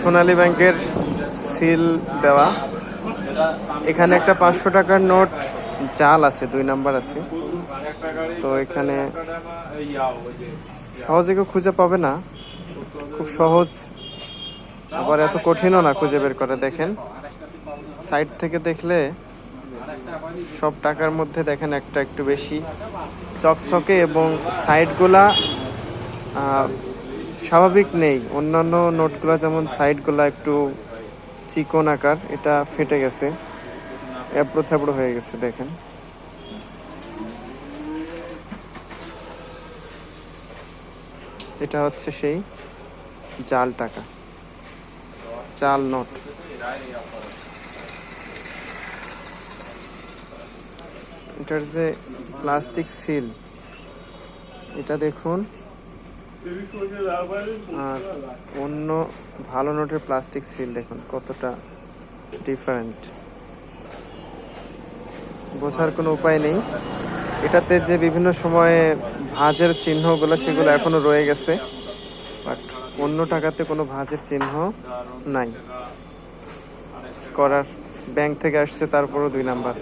সোনালী ব্যাংকের সিল দেওয়া। এখানে একটা 500 টাকার নোট জাল আছে, 2 নাম্বার আছে। তো এখানে সহজে কেউ খুঁজে পাবে না, খুব সহজ, আবার এত কঠিনও না খুঁজে বের করে। দেখেন সাইড থেকে দেখলে সব টাকার মধ্যে দেখেন একটা একটু বেশি চকচকে, এবং সাইডগুলা স্বাভাবিক নেই। অন্যান্য নোটগুলা যেমন সাইডগুলা একটু চিকন আকার, এটা ফেটে গেছে, এবড়ো থেবড়ো হয়ে গেছে। দেখেন এটা হচ্ছে সেই জাল টাকা, জাল নোট। এটার যে প্লাস্টিক সিল, এটা দেখুন, আর অন্য ভালো নোটের প্লাস্টিক সিল দেখুন কতটা ডিফারেন্ট। বোঝার কোনো উপায় নেই। এটাতে যে বিভিন্ন সময়ে ভাঁজের চিহ্নগুলো সেগুলো এখনো রয়ে গেছে, বাট অন্য টাকাতে কোনো ভাঁজের চিহ্ন নাই। করার ব্যাংক থেকে আসছে, তারপরও 2 নাম্বার।